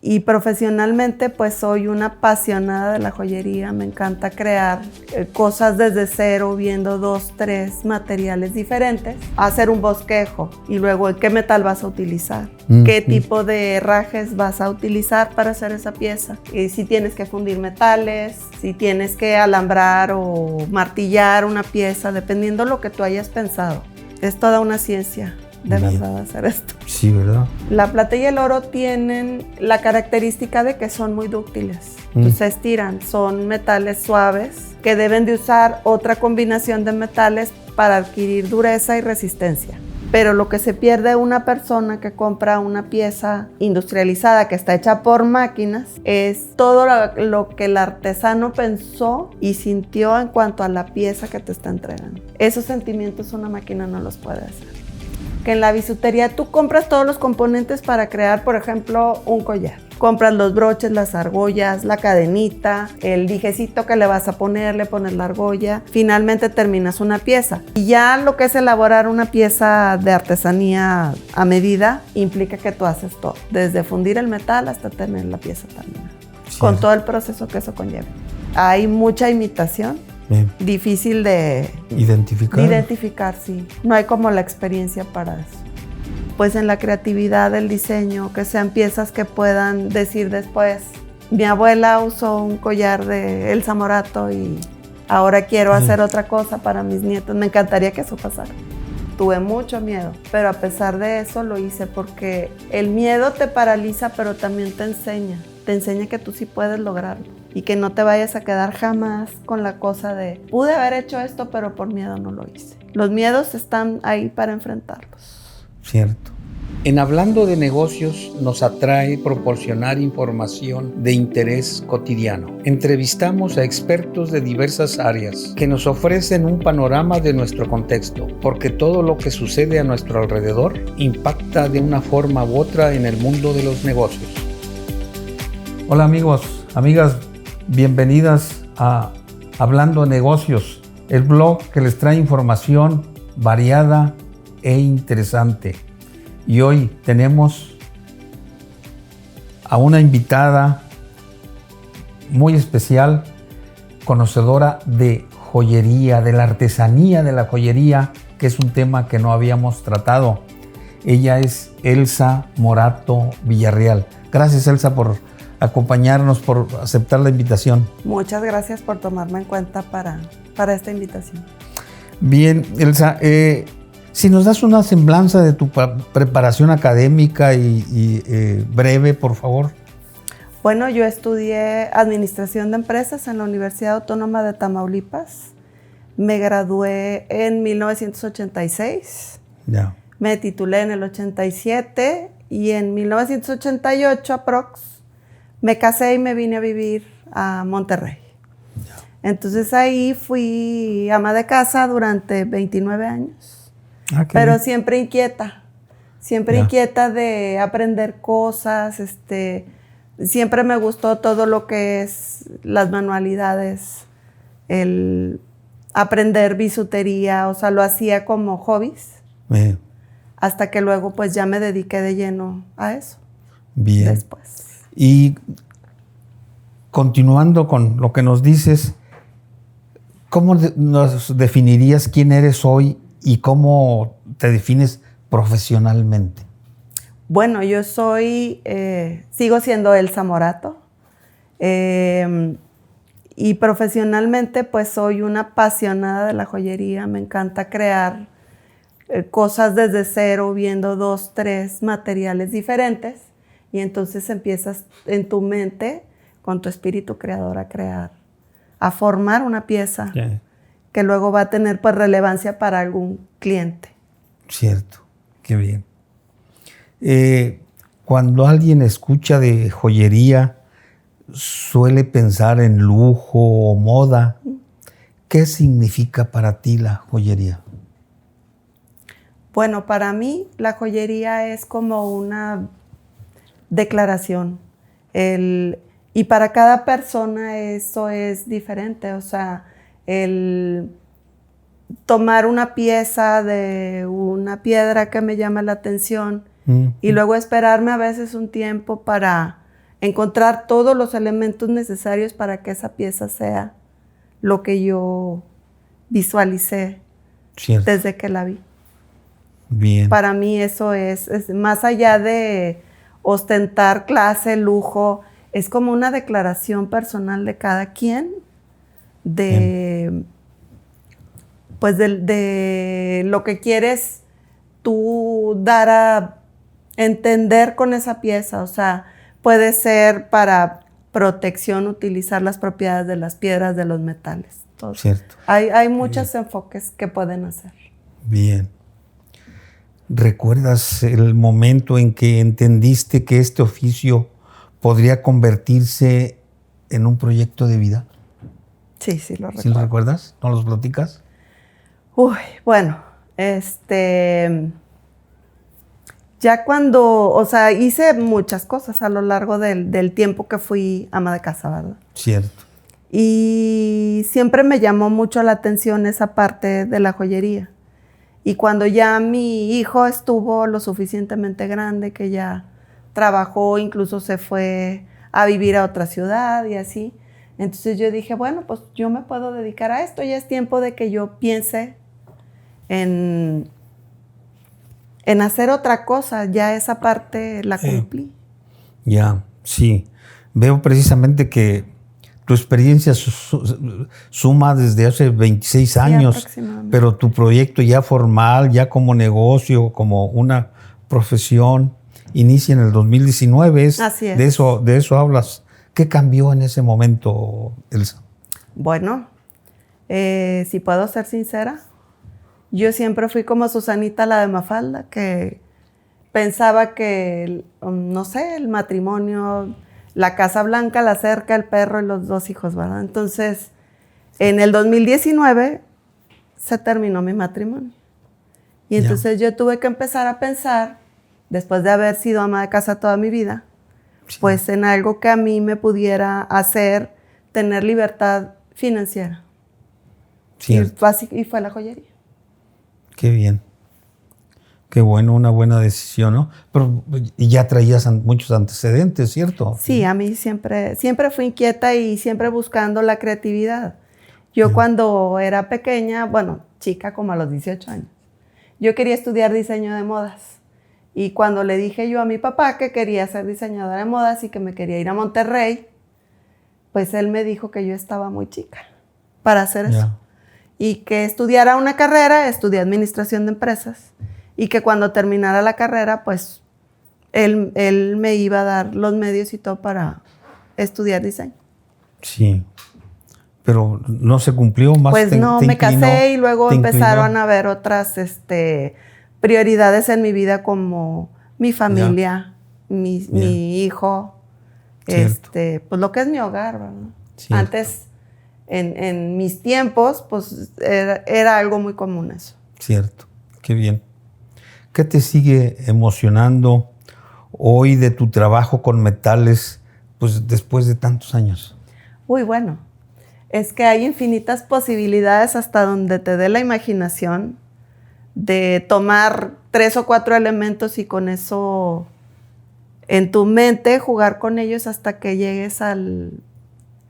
Y profesionalmente pues soy una apasionada de la joyería, me encanta crear cosas desde cero, viendo 2, 3 materiales diferentes, hacer un bosquejo y luego qué metal vas a utilizar, qué tipo de herrajes vas a utilizar para hacer esa pieza, y si tienes que fundir metales, si tienes que alambrar o martillar una pieza, dependiendo lo que tú hayas pensado. Es toda una ciencia. De verdad hacer esto. Sí, ¿verdad? La plata y el oro tienen la característica de que son muy dúctiles. Entonces se estiran, son metales suaves que deben de usar otra combinación de metales para adquirir dureza y resistencia. Pero lo que se pierde una persona que compra una pieza industrializada que está hecha por máquinas es todo lo que el artesano pensó y sintió en cuanto a la pieza que te está entregando. Esos sentimientos una máquina no los puede hacer. Que en la bisutería tú compras todos los componentes para crear, por ejemplo, un collar. Compras los broches, las argollas, la cadenita, el dijecito que le vas a poner, le pones la argolla. Finalmente terminas una pieza. Y ya lo que es elaborar una pieza de artesanía a medida implica que tú haces todo. Desde fundir el metal hasta tener la pieza terminada. Sí. Con todo el proceso que eso conlleva. Hay mucha imitación. Bien. Difícil de identificar, sí. No hay como la experiencia para eso. Pues en la creatividad del diseño, que sean piezas que puedan decir después, mi abuela usó un collar de Elsa Morato y ahora quiero hacer otra cosa para mis nietos. Me encantaría que eso pasara. Tuve mucho miedo, pero a pesar de eso lo hice porque el miedo te paraliza, pero también te enseña que tú sí puedes lograrlo. Y que no te vayas a quedar jamás con la cosa de pude haber hecho esto, pero por miedo no lo hice. Los miedos están ahí para enfrentarlos. Cierto. En Hablando de Negocios nos atrae proporcionar información de interés cotidiano. Entrevistamos a expertos de diversas áreas que nos ofrecen un panorama de nuestro contexto, porque todo lo que sucede a nuestro alrededor impacta de una forma u otra en el mundo de los negocios. Hola amigos, amigas, bienvenidas a Hablando de Negocios, el blog que les trae información variada e interesante. Y hoy tenemos a una invitada muy especial, conocedora de joyería, de la artesanía de la joyería, que es un tema que no habíamos tratado. Ella es Elsa Morato Villarreal. Gracias, Elsa, por acompañarnos, por aceptar la invitación. Muchas gracias por tomarme en cuenta para esta invitación. Bien, Elsa, si nos das una semblanza de tu preparación académica y breve, por favor. Bueno, yo estudié Administración de Empresas en la Universidad Autónoma de Tamaulipas. Me gradué en 1986. Ya. Me titulé en el 87 y en 1988 aprox me casé y me vine a vivir a Monterrey. Ya. Entonces ahí fui ama de casa durante 29 años. Pero bien. Siempre inquieta de aprender cosas, siempre me gustó todo lo que es las manualidades, el aprender bisutería, o sea, lo hacía como hobbies. Bien. Hasta que luego pues ya me dediqué de lleno a eso. Bien. Después. Y continuando con lo que nos dices, ¿cómo nos definirías quién eres hoy y cómo te defines profesionalmente? Bueno, yo sigo siendo Elsa Morato y profesionalmente pues soy una apasionada de la joyería. Me encanta crear cosas desde cero, viendo 2, 3 materiales diferentes y entonces empiezas en tu mente con tu espíritu creador a crear, a formar una pieza que luego va a tener pues relevancia para algún cliente. Cierto, qué bien. Cuando alguien escucha de joyería, suele pensar en lujo o moda. ¿Qué significa para ti la joyería? Bueno, para mí la joyería es como una declaración. Y para cada persona eso es diferente. O sea, el tomar una pieza de una piedra que me llama la atención y luego esperarme a veces un tiempo para encontrar todos los elementos necesarios para que esa pieza sea lo que yo visualicé desde que la vi. Bien. Para mí eso es más allá de ostentar clase, lujo, es como una declaración personal de cada quien pues de lo que quieres tú dar a entender con esa pieza. O sea, puede ser para protección, utilizar las propiedades de las piedras, de los metales. Todo. Cierto. Hay muchos enfoques que pueden hacer. Bien. ¿Recuerdas el momento en que entendiste que este oficio podría convertirse en un proyecto de vida? Sí, sí lo recuerdo. ¿Sí lo recuerdas? ¿No los platicas? Uy, bueno, ya cuando, o sea, hice muchas cosas a lo largo del tiempo que fui ama de casa, ¿verdad? Cierto. Y siempre me llamó mucho la atención esa parte de la joyería. Y cuando ya mi hijo estuvo lo suficientemente grande, que ya trabajó, incluso se fue a vivir a otra ciudad y así, entonces yo dije, bueno, pues yo me puedo dedicar a esto, ya es tiempo de que yo piense en hacer otra cosa, ya esa parte la cumplí. Ya, sí. Veo precisamente que tu experiencia suma desde hace 26 años, pero tu proyecto ya formal, ya como negocio, como una profesión, inicia en el 2019. Así es. De eso hablas. ¿Qué cambió en ese momento, Elsa? Bueno, si puedo ser sincera, yo siempre fui como Susanita la de Mafalda, que pensaba que, no sé, el matrimonio, la Casa Blanca, la cerca, el perro y los 2 hijos, ¿verdad? Entonces, en el 2019 se terminó mi matrimonio. Y entonces yo tuve que empezar a pensar, después de haber sido ama de casa toda mi vida, pues en algo que a mí me pudiera hacer tener libertad financiera. Y fue la joyería. Qué bien. Qué bueno, una buena decisión, ¿no? Pero ya traías muchos antecedentes, ¿cierto? Sí, a mí siempre fui inquieta y siempre buscando la creatividad. Yo cuando era pequeña, bueno, chica como a los 18 años, yo quería estudiar diseño de modas. Y cuando le dije yo a mi papá que quería ser diseñadora de modas y que me quería ir a Monterrey, pues él me dijo que yo estaba muy chica para hacer eso. Y que estudiara una carrera, estudié administración de empresas, y que cuando terminara la carrera, pues él me iba a dar los medios y todo para estudiar diseño. Sí, pero no se cumplió más. Pues no, me casé y luego empezaron a haber otras prioridades en mi vida, como mi familia, mi hijo, pues lo que es mi hogar, ¿verdad? Cierto. Antes, en mis tiempos, pues era algo muy común eso. Cierto, qué bien. ¿Qué te sigue emocionando hoy de tu trabajo con metales, pues después de tantos años? Uy, bueno, es que hay infinitas posibilidades hasta donde te dé la imaginación de tomar 3 o 4 elementos y con eso en tu mente jugar con ellos hasta que llegues al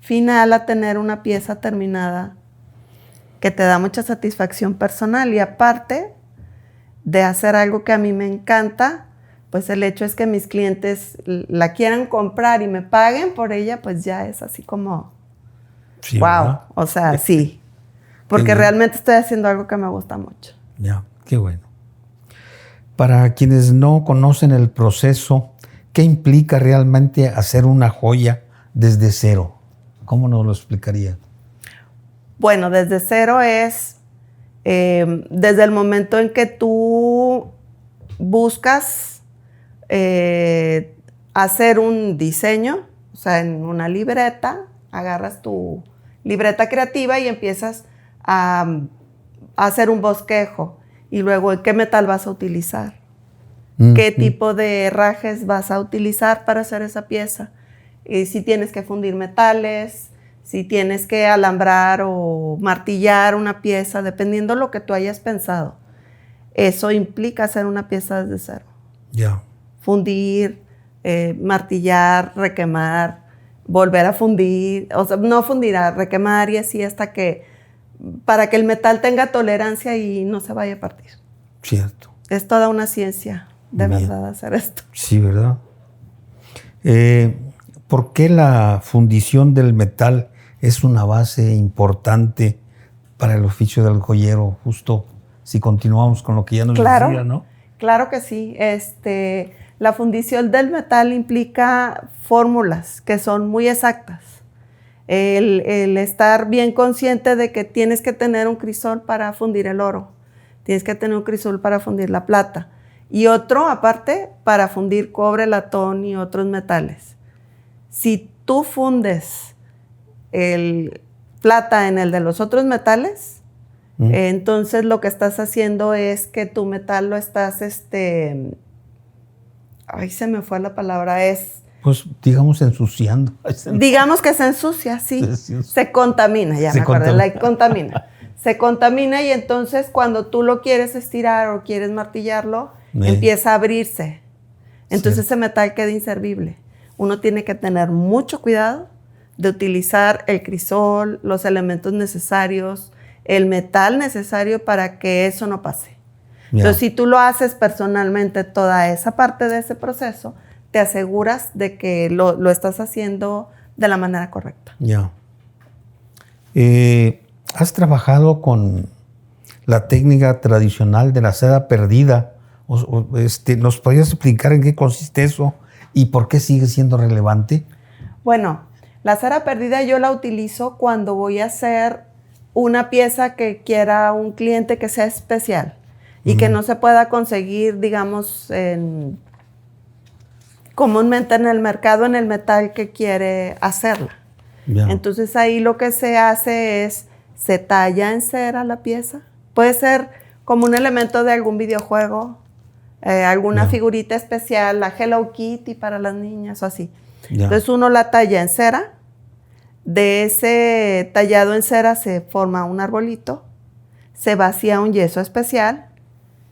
final a tener una pieza terminada que te da mucha satisfacción personal. Y aparte de hacer algo que a mí me encanta, pues el hecho es que mis clientes la quieran comprar y me paguen por ella, pues ya es así como, sí, wow, ¿verdad? O sea, sí, porque realmente estoy haciendo algo que me gusta mucho. Ya, qué bueno. Para quienes no conocen el proceso, ¿qué implica realmente hacer una joya desde cero? ¿Cómo nos lo explicaría? Bueno, desde cero es desde el momento en que tú buscas hacer un diseño, o sea, en una libreta, agarras tu libreta creativa y empiezas a hacer un bosquejo. Y luego, ¿qué metal vas a utilizar? ¿Qué tipo de herrajes vas a utilizar para hacer esa pieza? Si tienes que fundir metales, si tienes que alambrar o martillar una pieza, dependiendo de lo que tú hayas pensado. Eso implica hacer una pieza desde cero. Ya. Fundir, martillar, requemar, volver a fundir, o sea, no fundir, a requemar y así hasta que, para que el metal tenga tolerancia y no se vaya a partir. Cierto. Es toda una ciencia, de Bien. verdad, hacer esto. Sí, ¿verdad? ¿Por qué la fundición del metal es una base importante para el oficio del joyero? Justo si continuamos con lo que ya nos decía, ¿no? Claro que sí. La fundición del metal implica fórmulas que son muy exactas. El estar bien consciente de que tienes que tener un crisol para fundir el oro, tienes que tener un crisol para fundir la plata y otro aparte para fundir cobre, latón y otros metales. Si tú fundes el plata en el de los otros metales, entonces lo que estás haciendo es que tu metal lo estás, ay, se me fue la palabra, pues digamos ensuciando. Digamos que se ensucia, sí. Se contamina, ya me acordé, contamina. Se contamina y entonces cuando tú lo quieres estirar o quieres martillarlo, empieza a abrirse. Entonces ese metal queda inservible. Uno tiene que tener mucho cuidado de utilizar el crisol, los elementos necesarios, el metal necesario para que eso no pase. Entonces, si tú lo haces personalmente, toda esa parte de ese proceso, te aseguras de que lo estás haciendo de la manera correcta. Ya. ¿Has trabajado con la técnica tradicional de la cera perdida? ¿Nos podrías explicar en qué consiste eso y por qué sigue siendo relevante? Bueno, la cera perdida yo la utilizo cuando voy a hacer una pieza que quiera un cliente que sea especial y que no se pueda conseguir, digamos, comúnmente en el mercado, en el metal que quiere hacerla. Yeah. Entonces ahí lo que se hace es, se talla en cera la pieza. Puede ser como un elemento de algún videojuego, alguna figurita especial, la Hello Kitty para las niñas o así. Entonces uno la talla en cera. De ese tallado en cera se forma un arbolito, se vacía un yeso especial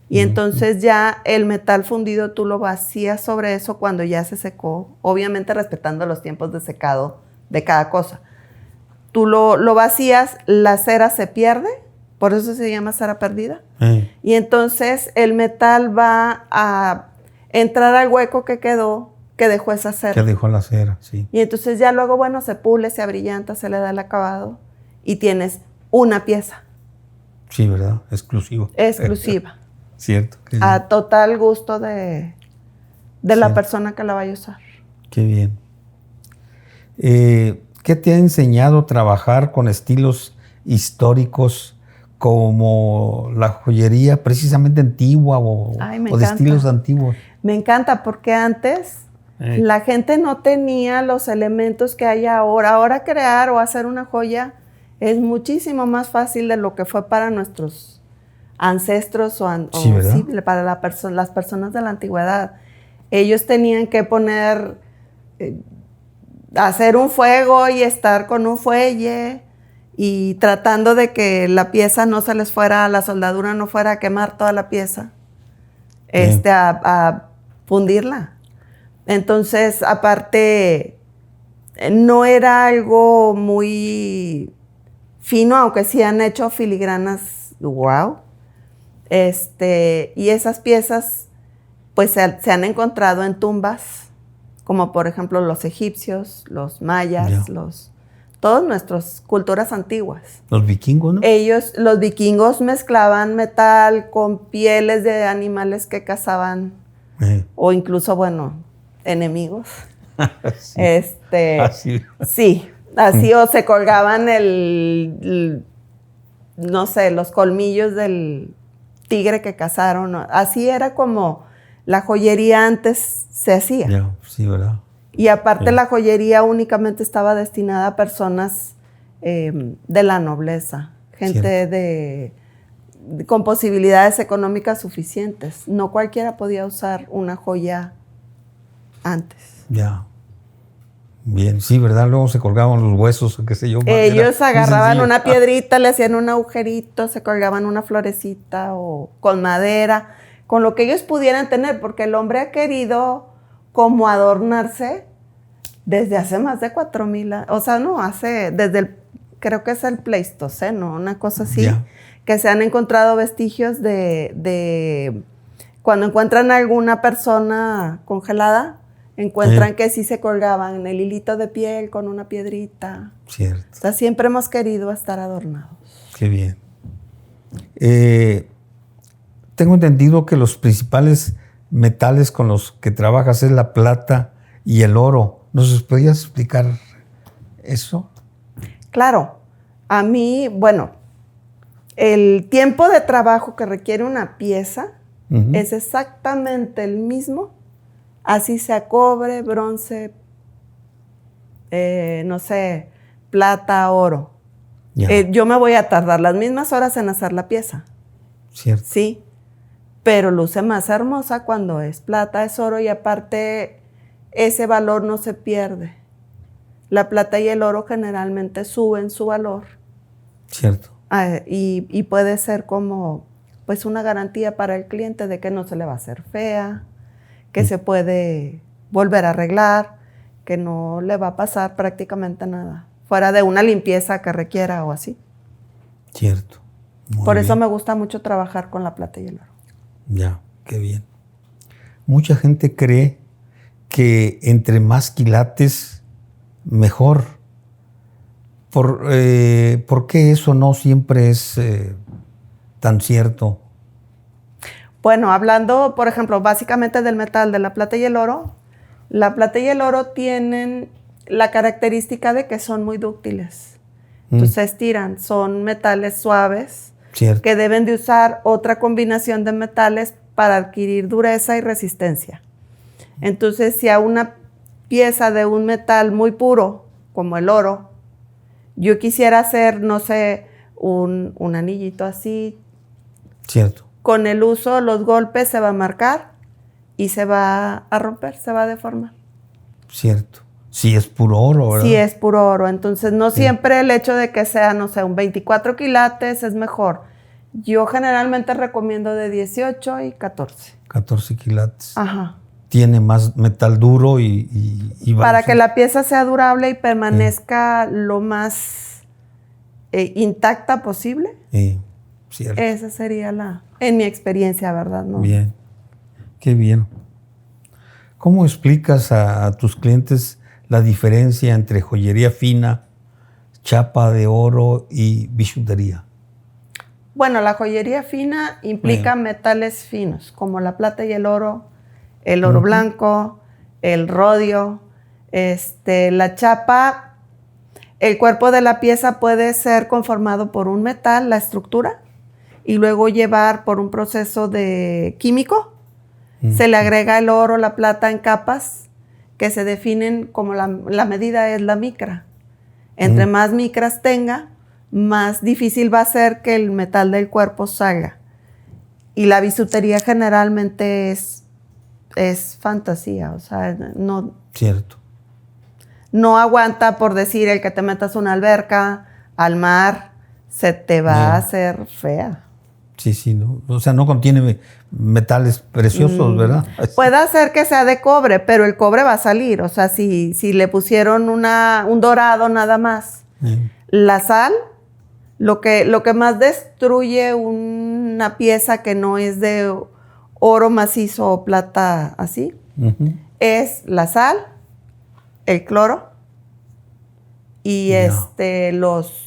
y entonces ya el metal fundido tú lo vacías sobre eso cuando ya se secó, obviamente respetando los tiempos de secado de cada cosa. Tú lo vacías, la cera se pierde, por eso se llama cera perdida. Y entonces el metal va a entrar al hueco que quedó, que dejó esa cera. Que dejó la cera, sí. Y entonces ya luego, bueno, se pule, se abrillanta, se le da el acabado y tienes una pieza. Sí, ¿verdad? Exclusivo. Exclusiva. Cierto. A total gusto de la persona que la vaya a usar. Qué bien. ¿Qué te ha enseñado trabajar con estilos históricos como la joyería precisamente antigua o de estilos antiguos? Me encanta porque antes la gente no tenía los elementos que hay ahora. Ahora crear o hacer una joya es muchísimo más fácil de lo que fue para nuestros ancestros para las personas de la antigüedad. Ellos tenían que poner, hacer un fuego y estar con un fuelle y tratando de que la pieza no se les fuera, la soldadura no fuera a quemar toda la pieza, a fundirla. Entonces, aparte, no era algo muy fino, aunque sí han hecho filigranas, wow. Y esas piezas, pues, se han encontrado en tumbas, como por ejemplo los egipcios, los mayas, todas nuestras culturas antiguas. Los vikingos, ¿no? Los vikingos mezclaban metal con pieles de animales que cazaban, o incluso, bueno, enemigos. Sí. Sí, así, o se colgaban no sé, los colmillos del tigre que cazaron. Así era como la joyería antes se hacía. Sí, ¿verdad? Y aparte la joyería únicamente estaba destinada a personas de la nobleza, gente con posibilidades económicas suficientes. No cualquiera podía usar una joya antes. Ya. Bien, sí, ¿verdad? Luego se colgaban los huesos, qué sé yo. Ellos agarraban una piedrita, le hacían un agujerito, se colgaban una florecita o con madera, con lo que ellos pudieran tener, porque el hombre ha querido como adornarse desde hace más de 4,000 años. O sea, no, creo que es el Pleistoceno, una cosa así, Ya. que se han encontrado vestigios de cuando encuentran a alguna persona congelada, encuentran que sí se colgaban en el hilito de piel con una piedrita. Cierto. O sea, siempre hemos querido estar adornados. Qué bien. Tengo entendido que los principales metales con los que trabajas es la plata y el oro. ¿Nos podrías explicar eso? Claro, a mí, bueno, el tiempo de trabajo que requiere una pieza es exactamente el mismo, así sea cobre, bronce, no sé, plata, oro. Yo me voy a tardar las mismas horas en hacer la pieza. Cierto. Sí, pero luce más hermosa cuando es plata, es oro y aparte ese valor no se pierde. La plata y el oro generalmente suben su valor. Cierto. Y puede ser como pues una garantía para el cliente de que no se le va a hacer fea, que se puede volver a arreglar, que no le va a pasar prácticamente nada, fuera de una limpieza que requiera o así. Cierto. Por eso me gusta mucho trabajar con la plata y el oro. Ya, qué bien. Mucha gente cree que entre más quilates, mejor. ¿Por qué eso no siempre es tan cierto? Bueno, hablando, por ejemplo, básicamente del metal de la plata y el oro, la plata y el oro tienen la característica de que son muy dúctiles. Entonces se estiran, son metales suaves. Cierto. Que deben de usar otra combinación de metales para adquirir dureza y resistencia. Entonces, si a una pieza de un metal muy puro, como el oro, yo quisiera hacer, no sé, un anillito así. Cierto. Con el uso, los golpes se va a marcar y se va a romper, se va a deformar. Cierto. Si es puro oro, ¿verdad? Si es puro oro. Entonces, no siempre el hecho de que sea, no sé, un 24 quilates es mejor. Yo generalmente recomiendo de 18 y 14. 14 quilates. Ajá. Tiene más metal duro y para que la pieza sea durable y permanezca lo más intacta posible. Cierto. Esa sería en mi experiencia, ¿verdad? ¿No? Bien. Qué bien. ¿Cómo explicas a tus clientes la diferencia entre joyería fina, chapa de oro y bijutería? Bueno, la joyería fina implica metales finos, como la plata y el oro blanco, el rodio, la chapa. El cuerpo de la pieza puede ser conformado por un metal, la estructura, y luego llevar por un proceso de químico. Se le agrega el oro, la plata en capas que se definen como la medida es la micra. Entre más micras tenga, más difícil va a ser que el metal del cuerpo salga. Y la bisutería generalmente es fantasía, o sea, no... Cierto. No aguanta, por decir, el que te metas a una alberca, al mar, se te va a hacer fea. Sí, ¿no? O sea, no contiene metales preciosos, ¿verdad? Puede ser que sea de cobre, pero el cobre va a salir. O sea, si le pusieron un dorado nada más. La sal, lo que más destruye una pieza que no es de oro macizo o plata así, es la sal, el cloro y los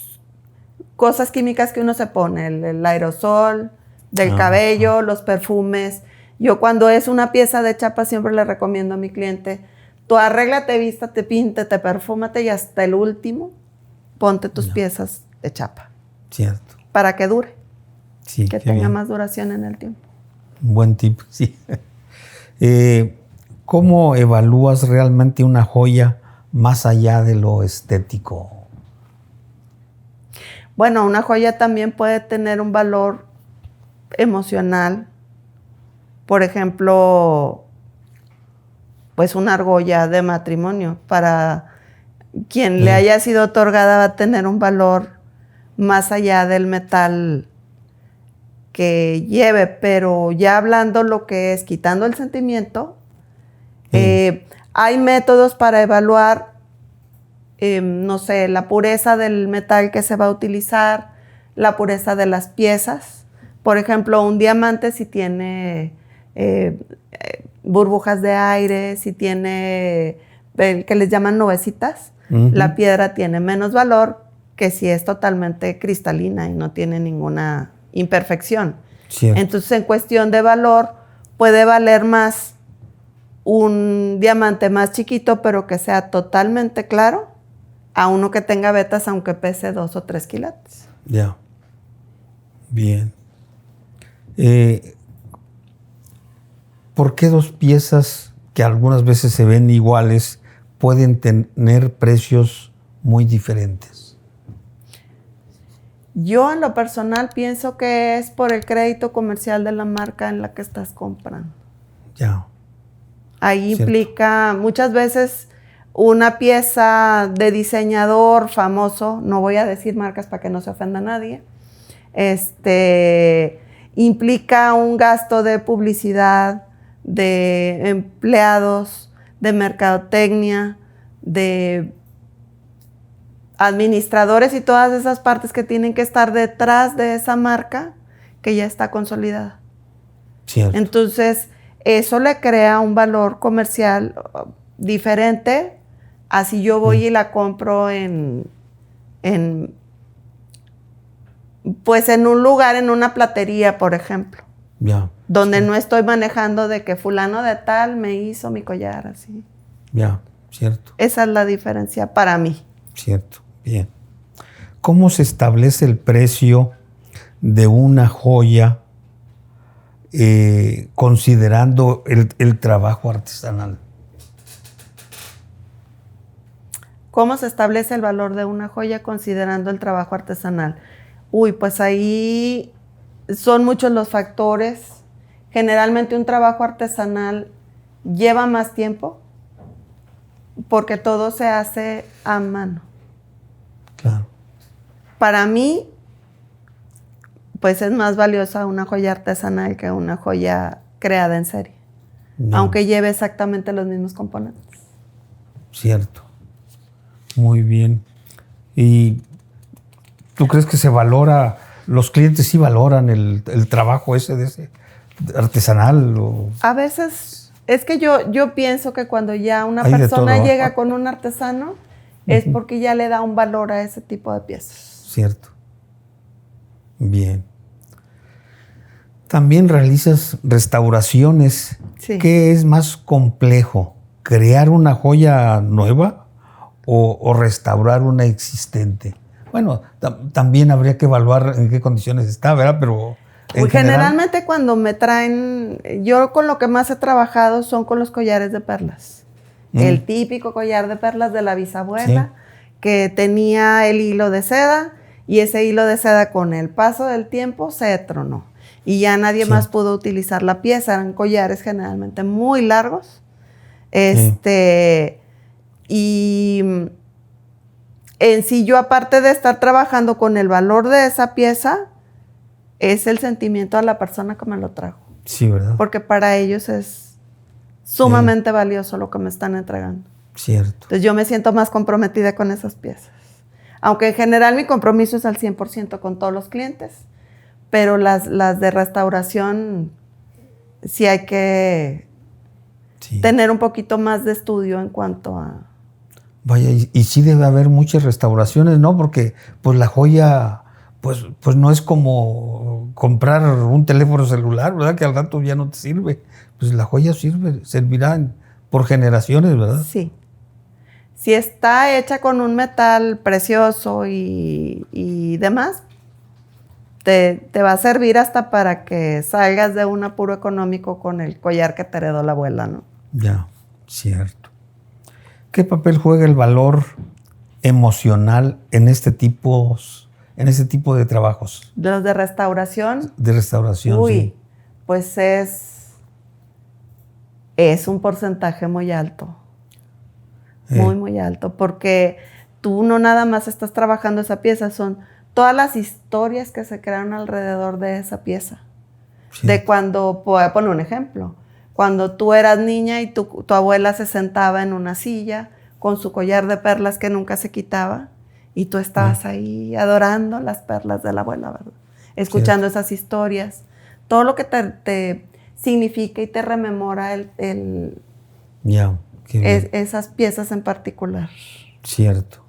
cosas químicas que uno se pone, el aerosol del cabello, los perfumes. Yo cuando es una pieza de chapa siempre le recomiendo a mi cliente, tú arréglate, vístate, píntate, perfúmate y hasta el último ponte tus piezas de chapa. Cierto. Para que dure, sí, que tenga bien. más duración en el tiempo. Un buen tip, sí. ¿Cómo evalúas realmente una joya más allá de lo estético? Bueno, una joya también puede tener un valor emocional. Por ejemplo, pues una argolla de matrimonio. Para quien le haya sido otorgada va a tener un valor más allá del metal que lleve. Pero ya hablando lo que es, quitando el sentimiento, Hay métodos para evaluar, no sé, la pureza del metal que se va a utilizar, la pureza de las piezas. Por ejemplo, un diamante si tiene burbujas de aire, si tiene el que les llaman nubecitas, la piedra tiene menos valor que si es totalmente cristalina y no tiene ninguna imperfección. Cierto. Entonces, en cuestión de valor, puede valer más un diamante más chiquito, pero que sea totalmente claro, a uno que tenga vetas, aunque pese 2 o 3 quilates. Ya. Bien. ¿Por qué dos piezas que algunas veces se ven iguales pueden tener precios muy diferentes? Yo en lo personal pienso que es por el crédito comercial de la marca en la que estás comprando. Ya. Ahí Cierto. implica muchas veces una pieza de diseñador famoso, no voy a decir marcas para que no se ofenda a nadie, implica un gasto de publicidad, de empleados, de mercadotecnia, de administradores y todas esas partes que tienen que estar detrás de esa marca que ya está consolidada. Cierto. Entonces, eso le crea un valor comercial diferente a si yo voy y la compro en un lugar, en una platería, por ejemplo. Ya. Donde Sí. no estoy manejando de que fulano de tal me hizo mi collar, así. Ya, cierto. Esa es la diferencia para mí. Cierto. Bien. ¿Cómo se establece el precio de una joya considerando el trabajo artesanal? ¿Cómo se establece el valor de una joya considerando el trabajo artesanal? Uy, pues ahí son muchos los factores. Generalmente un trabajo artesanal lleva más tiempo porque todo se hace a mano. Claro. Para mí, pues es más valiosa una joya artesanal que una joya creada en serie, No. aunque lleve exactamente los mismos componentes. Cierto. Muy bien. ¿Y tú crees que se valora, los clientes sí valoran el trabajo ese artesanal? O... A veces, es que yo pienso que cuando ya una Hay de persona todo. llega con un artesano, es porque ya le da un valor a ese tipo de piezas. Cierto. Bien. También realizas restauraciones. Sí. ¿Qué es más complejo? ¿Crear una joya nueva o restaurar una existente? Bueno, también habría que evaluar en qué condiciones está, ¿verdad? Pero en generalmente cuando me traen, yo con lo que más he trabajado son con los collares de perlas. El típico collar de perlas de la bisabuela, que tenía el hilo de seda, y ese hilo de seda con el paso del tiempo se tronó. Y ya nadie más pudo utilizar la pieza. Eran collares generalmente muy largos. Y en sí yo, aparte de estar trabajando con el valor de esa pieza, es el sentimiento a la persona que me lo trajo. Sí, ¿verdad? Porque para ellos es sumamente valioso lo que me están entregando. Cierto. Entonces yo me siento más comprometida con esas piezas. Aunque en general mi compromiso es al 100% con todos los clientes, pero las de restauración sí hay que tener un poquito más de estudio en cuanto a... Vaya, y sí debe haber muchas restauraciones, ¿no? Porque pues la joya pues no es como comprar un teléfono celular, ¿verdad? Que al rato ya no te sirve. Pues la joya servirá por generaciones, ¿verdad? Sí. Si está hecha con un metal precioso y demás, te va a servir hasta para que salgas de un apuro económico con el collar que te heredó la abuela, ¿no? Ya, cierto. ¿Qué papel juega el valor emocional en este tipo de trabajos? Los de restauración. De restauración, sí. Pues es un porcentaje muy alto. Muy alto, porque tú no nada más estás trabajando esa pieza, son todas las historias que se crearon alrededor de esa pieza. De cuando, voy a poner un ejemplo, cuando tú eras niña y tu abuela se sentaba en una silla con su collar de perlas que nunca se quitaba y tú estabas ahí adorando las perlas de la abuela, ¿verdad? Escuchando esas historias. Todo lo que te significa y te rememora esas piezas en particular. Cierto.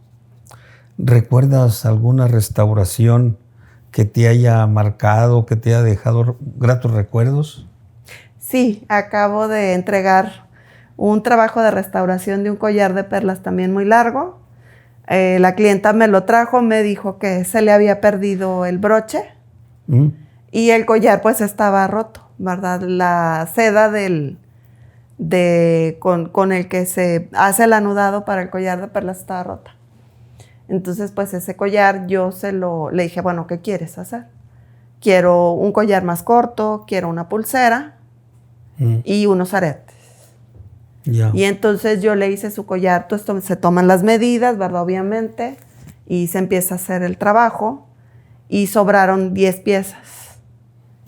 ¿Recuerdas alguna restauración que te haya marcado, que te haya dejado gratos recuerdos? Sí, acabo de entregar un trabajo de restauración de un collar de perlas también muy largo. La clienta me lo trajo, me dijo que se le había perdido el broche y el collar pues estaba roto, ¿verdad? La seda con el que se hace el anudado para el collar de perlas estaba rota. Entonces pues ese collar le dije, bueno, ¿qué quieres hacer? Quiero un collar más corto, quiero una pulsera y unos aretes. Y entonces yo le hice su collar, se toman las medidas, ¿verdad? Obviamente, y se empieza a hacer el trabajo y sobraron 10 piezas,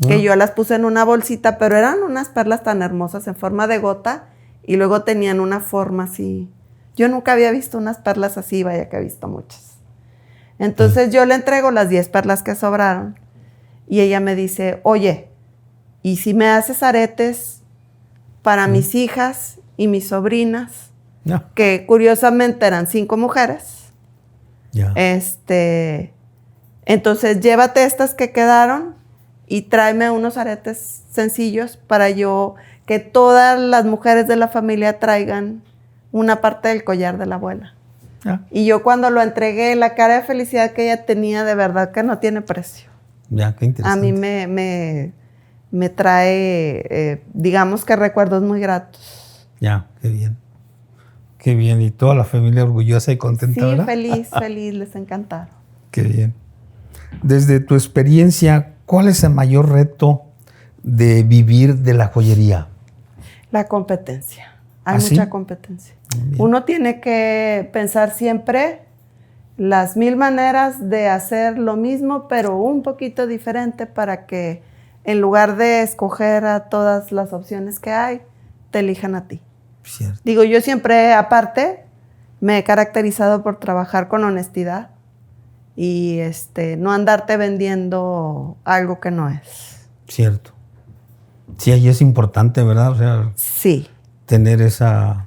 que yo las puse en una bolsita, pero eran unas perlas tan hermosas en forma de gota y luego tenían una forma así. Yo nunca había visto unas perlas así, vaya que he visto muchas. Entonces yo le entrego las 10 perlas que sobraron y ella me dice, oye, ¿y si me haces aretes para mis hijas y mis sobrinas? Que curiosamente eran 5 mujeres. Entonces llévate estas que quedaron y tráeme unos aretes sencillos para que todas las mujeres de la familia traigan una parte del collar de la abuela. Y yo cuando lo entregué, la cara de felicidad que ella tenía, de verdad que no tiene precio. Qué interesante. A mí me trae, digamos que recuerdos muy gratos. Qué bien. Qué bien. Y toda la familia orgullosa y contenta, sí, ¿verdad? feliz, les encantaron. Qué bien. Desde tu experiencia, ¿cuál es el mayor reto de vivir de la joyería? La competencia. Hay mucha competencia. Uno tiene que pensar siempre las 1000 maneras de hacer lo mismo, pero un poquito diferente para que en lugar de escoger a todas las opciones que hay, te elijan a ti. Cierto. Digo, yo siempre, aparte, me he caracterizado por trabajar con honestidad y no andarte vendiendo algo que no es. Cierto. Sí, ahí es importante, ¿verdad? O sea, sí. Tener esa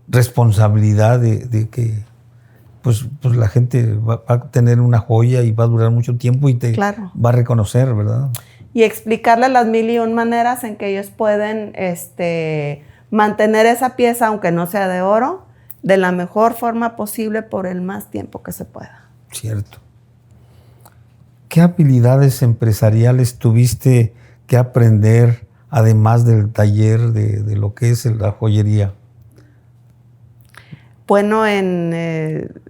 responsabilidad de que pues la gente va a tener una joya y va a durar mucho tiempo y te va a reconocer, ¿verdad? Y explicarle las 1001 maneras en que ellos pueden mantener esa pieza, aunque no sea de oro, de la mejor forma posible por el más tiempo que se pueda. Cierto. ¿Qué habilidades empresariales tuviste que aprender además del taller de lo que es la joyería? Bueno,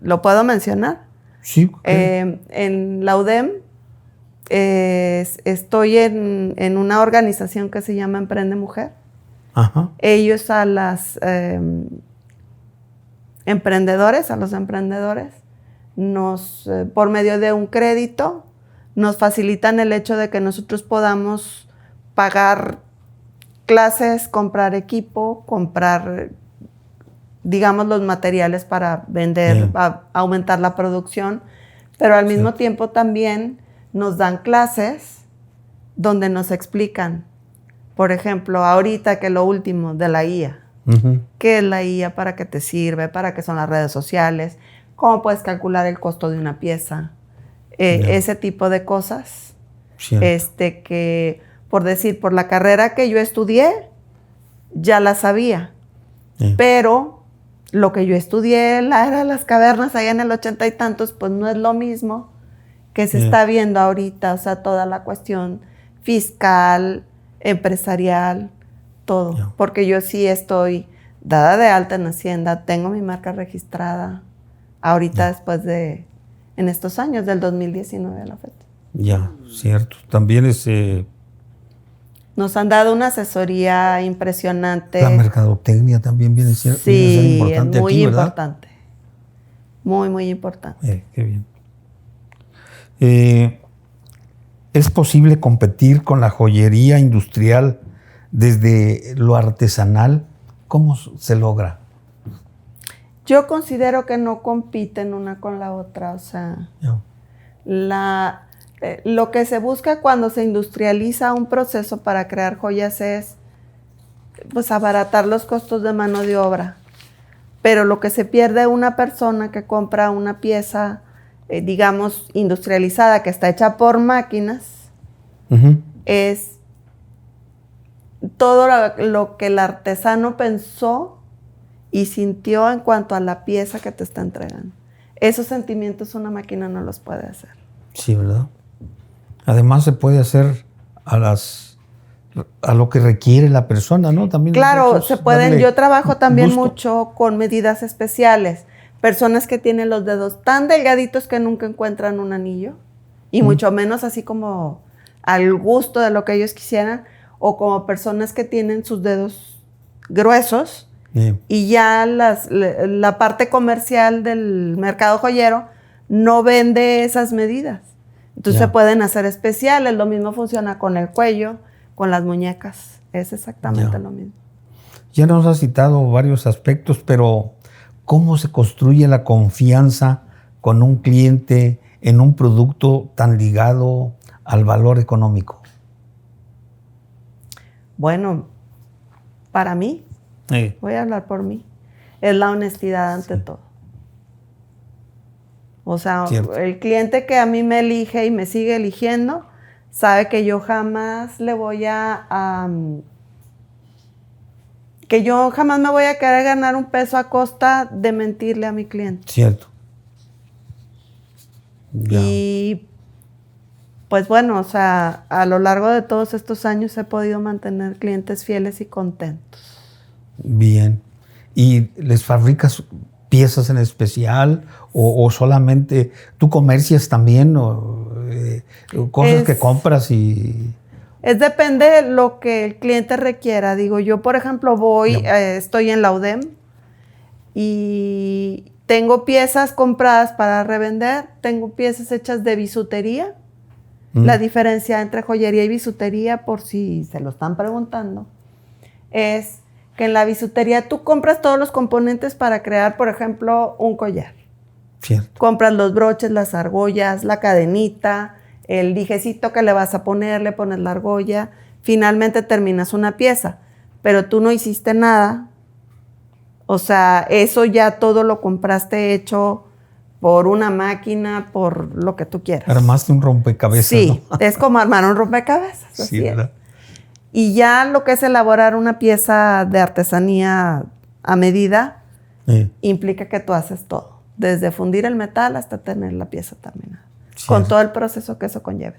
¿lo puedo mencionar? Sí. En la UDEM estoy en una organización que se llama Emprende Mujer. Ajá. Ellos a los emprendedores, por medio de un crédito, nos facilitan el hecho de que nosotros podamos pagar clases, comprar equipo, comprar, digamos, los materiales para vender, aumentar la producción, pero al mismo tiempo también nos dan clases donde nos explican, por ejemplo, ahorita que lo último de la IA. ¿Qué es la IA? ¿Para qué te sirve? ¿Para qué son las redes sociales? ¿Cómo puedes calcular el costo de una pieza? Ese tipo de cosas. Que, por decir, por la carrera que yo estudié, ya la sabía. Pero lo que yo estudié, la era de las cavernas, allá en el 80 y tantos, pues no es lo mismo que se está viendo ahorita. O sea, toda la cuestión fiscal, empresarial, todo. Porque yo sí estoy dada de alta en Hacienda, tengo mi marca registrada ahorita después en estos años, del 2019 a la fecha. Cierto. También nos han dado una asesoría impresionante. La mercadotecnia también viene a ser importante es muy aquí, ¿verdad? importante. Muy, muy importante. Qué bien. ¿Es posible competir con la joyería industrial desde lo artesanal, ¿cómo se logra? Yo considero que no compiten una con la otra, o sea, lo que se busca cuando se industrializa un proceso para crear joyas es pues abaratar los costos de mano de obra, pero lo que se pierde una persona que compra una pieza, digamos, industrializada, que está hecha por máquinas, es todo lo que el artesano pensó y sintió en cuanto a la pieza que te está entregando. Esos sentimientos una máquina no los puede hacer. Sí, ¿verdad? Además se puede hacer a lo que requiere la persona, ¿no? También claro, se pueden. Yo trabajo también mucho con medidas especiales. Personas que tienen los dedos tan delgaditos que nunca encuentran un anillo, y mucho menos así como al gusto de lo que ellos quisieran, o como personas que tienen sus dedos gruesos, y ya la parte comercial del mercado joyero no vende esas medidas. Entonces se pueden hacer especiales. Lo mismo funciona con el cuello, con las muñecas. Es exactamente lo mismo. Ya nos has citado varios aspectos, pero ¿cómo se construye la confianza con un cliente en un producto tan ligado al valor económico? Bueno, para mí, voy a hablar por mí, es la honestidad ante todo. O sea, el cliente que a mí me elige y me sigue eligiendo, sabe que yo jamás le voy que yo jamás me voy a querer ganar un peso a costa de mentirle a mi cliente. Cierto. Y pues bueno, o sea, a lo largo de todos estos años he podido mantener clientes fieles y contentos. Bien. ¿Y les fabricas piezas en especial o solamente tú comercias también o cosas que compras y...? Depende de lo que el cliente requiera. Digo, yo por ejemplo estoy en la UDEM y tengo piezas compradas para revender, tengo piezas hechas de bisutería. La diferencia entre joyería y bisutería, por si se lo están preguntando, es que en la bisutería tú compras todos los componentes para crear, por ejemplo, un collar. Cierto. Compras los broches, las argollas, la cadenita, el dijecito que le vas a poner, le pones la argolla, finalmente terminas una pieza, pero tú no hiciste nada. O sea, eso ya todo lo compraste hecho por una máquina, por lo que tú quieras. Armaste un rompecabezas. Sí, ¿no? es como armar un rompecabezas. Sí, ¿verdad? Y ya lo que es elaborar una pieza de artesanía a medida implica que tú haces todo, desde fundir el metal hasta tener la pieza terminada, con todo el proceso que eso conlleve.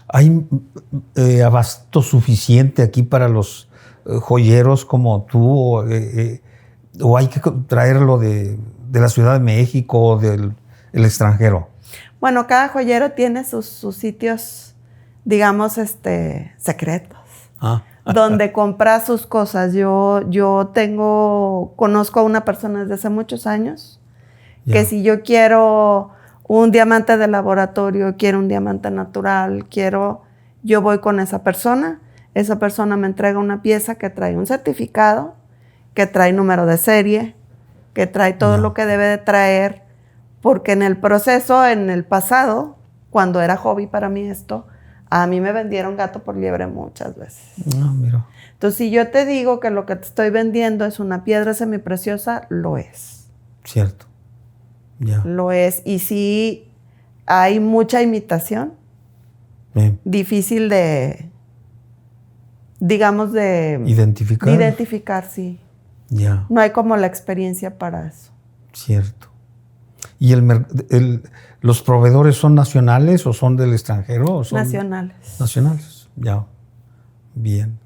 ¿Hay abasto suficiente aquí para los joyeros como tú o hay que traerlo de la Ciudad de México o del extranjero? Bueno, cada joyero tiene sus sitios, digamos, secretos, donde compra sus cosas. Yo conozco a una persona desde hace muchos años que si yo quiero un diamante de laboratorio, quiero un diamante natural, yo voy con esa persona me entrega una pieza que trae un certificado, que trae número de serie, que trae todo lo que debe de traer, porque en el proceso, en el pasado, cuando era hobby para mí esto, a mí me vendieron gato por liebre muchas veces. Mira. Entonces, si yo te digo que lo que te estoy vendiendo es una piedra semipreciosa, lo es. Cierto. Lo es. Y sí, hay mucha imitación. Difícil de, digamos, de identificar. De identificar, sí. No hay como la experiencia para eso. Cierto. ¿Y los proveedores son nacionales o son del extranjero? ¿O son nacionales. Nacionales, Bien.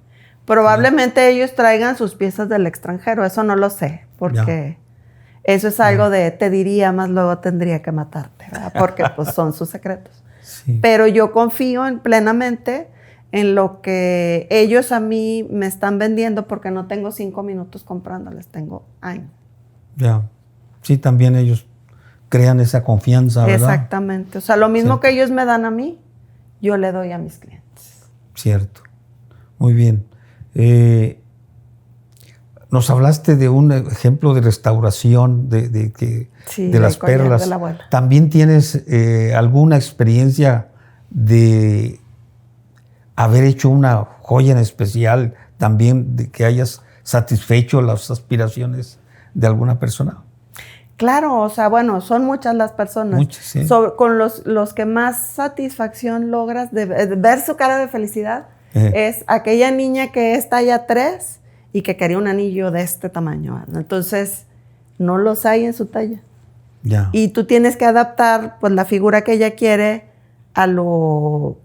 Probablemente ellos traigan sus piezas del extranjero, eso no lo sé, porque eso es algo te diría, más luego tendría que matarte, ¿verdad? Porque pues son sus secretos. Sí. Pero yo confío plenamente en lo que ellos a mí me están vendiendo, porque no tengo 5 minutos comprándoles, tengo años. Sí, también ellos crean esa confianza, ¿verdad? Exactamente. O sea, lo mismo que ellos me dan a mí, yo le doy a mis clientes. Cierto. muy bien. Nos hablaste de un ejemplo de restauración Sí, de las del collar perlas. de la abuela. ¿También tienes alguna experiencia de haber hecho una joya en especial, también de que hayas satisfecho las aspiraciones de alguna persona? Claro, o sea, bueno, son muchas las personas. Muchas, sí. Con los que más satisfacción logras de ver su cara de felicidad es aquella niña que es talla 3 y que quería un anillo de este tamaño. Entonces, no los hay en su talla. Ya. Y tú tienes que adaptar pues, la figura que ella quiere a lo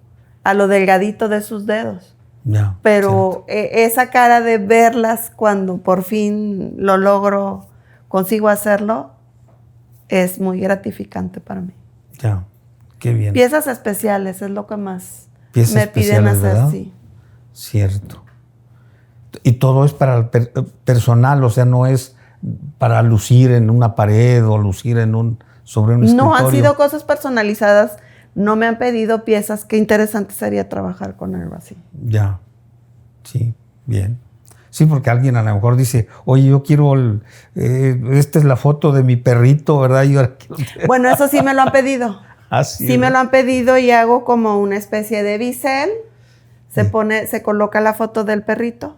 delgadito de sus dedos. Ya, pero esa cara de verlas cuando por fin lo logro, consigo hacerlo, es muy gratificante para mí. Ya, qué bien. Piezas especiales es lo que más Piezas me piden hacer, ¿verdad? sí. Cierto. Y todo es para el personal, o sea, no es para lucir en una pared o lucir sobre un escritorio. No han sido cosas personalizadas, no me han pedido piezas. Qué interesante sería trabajar con algo así. Ya, sí, bien. Sí, porque alguien a lo mejor dice, oye, yo quiero, esta es la foto de mi perrito, ¿verdad? Y ahora quiero... Bueno, eso sí me lo han pedido. Ah, sí, sí me lo han pedido y hago como una especie de bisel. Se coloca la foto del perrito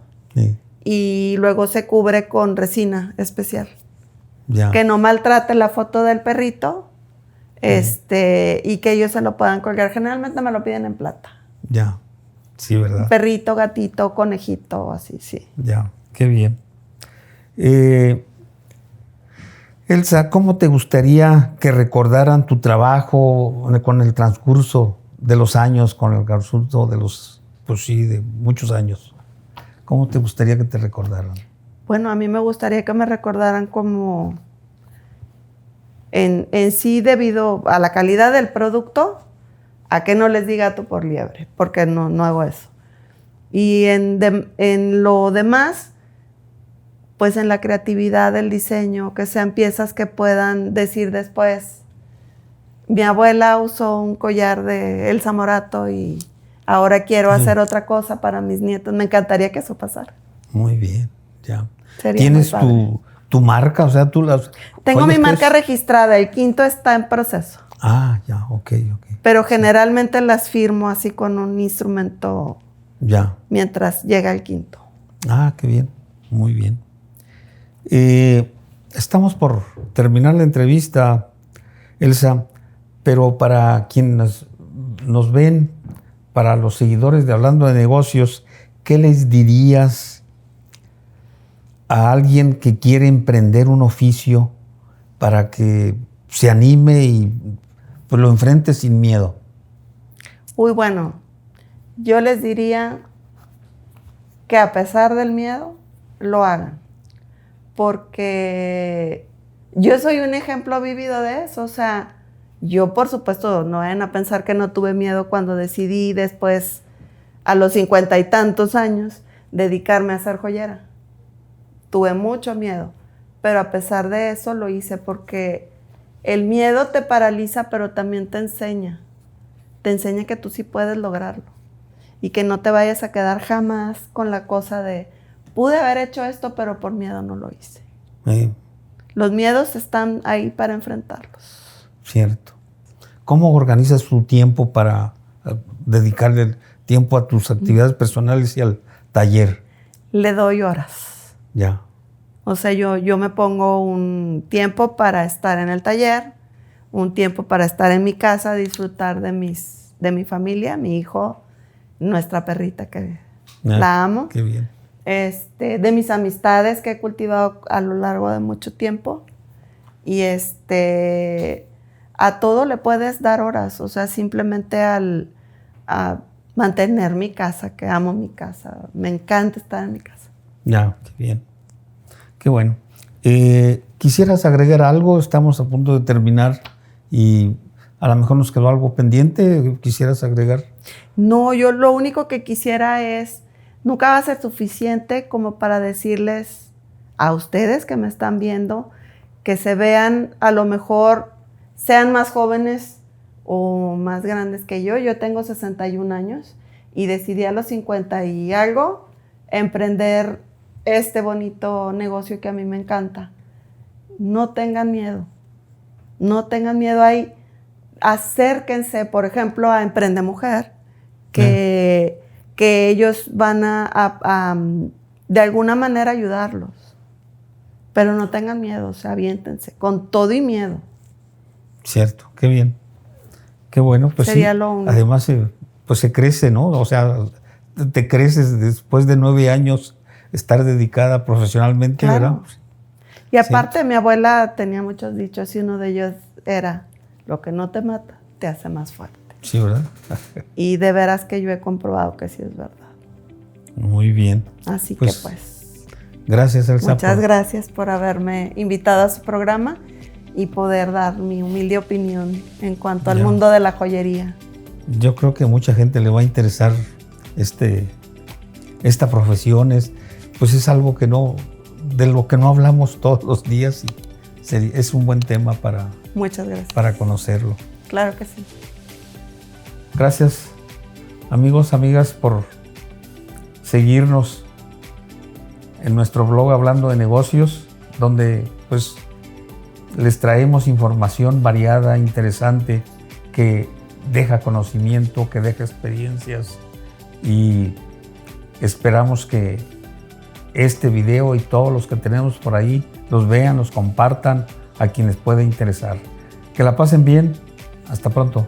y luego se cubre con resina especial. Ya. Que no maltrate la foto del perrito y que ellos se lo puedan colgar. Generalmente me lo piden en plata. Ya, sí, ¿verdad? Perrito, gatito, conejito, así, sí. Ya, qué bien. Elsa, ¿cómo te gustaría que recordaran tu trabajo con el transcurso de los años, con el transcurso de de muchos años? ¿Cómo te gustaría que te recordaran? Bueno, a mí me gustaría que me recordaran como en sí debido a la calidad del producto, a que no les di gato por liebre, porque no hago eso. Y en lo demás, pues en la creatividad del diseño, que sean piezas que puedan decir después, mi abuela usó un collar de Elsa Morato y ahora quiero hacer otra cosa para mis nietos. Me encantaría que eso pasara. Muy bien, ya. Sería ¿Tienes tu marca? O sea, tú las... Tengo mi marca registrada, el quinto está en proceso. Ah, ya, ok. Pero generalmente las firmo así con un instrumento mientras llega el quinto. Ah, qué bien, muy bien. Estamos por terminar la entrevista, Elsa, pero para quienes nos ven, para los seguidores de Hablando de Negocios, ¿qué les dirías a alguien que quiere emprender un oficio para que se anime y pues, lo enfrente sin miedo? Uy, bueno, yo les diría que a pesar del miedo, lo hagan. Porque yo soy un ejemplo vivido de eso. O sea, yo por supuesto, no vayan a pensar que no tuve miedo cuando decidí después, a los 50 y tantos años, dedicarme a ser joyera. Tuve mucho miedo, pero a pesar de eso lo hice porque el miedo te paraliza, pero también te enseña. Te enseña que tú sí puedes lograrlo y que no te vayas a quedar jamás con la cosa de pude haber hecho esto, pero por miedo no lo hice. Los miedos están ahí para enfrentarlos. Cierto. ¿Cómo organizas tu tiempo para dedicarle tiempo a tus actividades personales y al taller? Le doy horas. Ya. O sea, yo me pongo un tiempo para estar en el taller, un tiempo para estar en mi casa, disfrutar de mi familia, mi hijo, nuestra perrita que la amo. Qué bien. De mis amistades que he cultivado a lo largo de mucho tiempo. Y a todo le puedes dar horas. O sea, simplemente a mantener mi casa, que amo mi casa. Me encanta estar en mi casa. Ya, qué bien. Qué bueno. ¿Quisieras agregar algo? Estamos a punto de terminar y a lo mejor nos quedó algo pendiente. ¿Quisieras agregar? No, yo lo único que quisiera es, nunca va a ser suficiente como para decirles a ustedes que me están viendo, que se vean, a lo mejor sean más jóvenes o más grandes que yo. Yo tengo 61 años y decidí a los 50 y algo emprender este bonito negocio que a mí me encanta. No tengan miedo. No tengan miedo ahí. Acérquense, por ejemplo, a Emprende Mujer, que ellos van a de alguna manera ayudarlos. Pero no tengan miedo, o sea, aviéntense, con todo y miedo. Cierto, qué bien. Qué bueno, pues sería sí. Lo único. Además, pues se crece, ¿no? O sea, te creces después de 9 años estar dedicada profesionalmente, claro. ¿verdad? Y aparte, mi abuela tenía muchos dichos y uno de ellos era, lo que no te mata, te hace más fuerte. Sí, ¿verdad? Y de veras que yo he comprobado que sí es verdad. Muy bien. Así que pues. Gracias, Elsa. Muchas gracias por haberme invitado a su programa y poder dar mi humilde opinión en cuanto al mundo de la joyería. Yo creo que a mucha gente le va a interesar esta profesión. Pues es algo de lo que no hablamos todos los días y es un buen tema Muchas gracias. Para conocerlo. Claro que sí. Gracias, amigos, amigas, por seguirnos en nuestro blog Hablando de Negocios, donde pues les traemos información variada, interesante, que deja conocimiento, que deja experiencias, y esperamos que este video y todos los que tenemos por ahí los vean, los compartan a quienes pueda interesar. Que la pasen bien. Hasta pronto.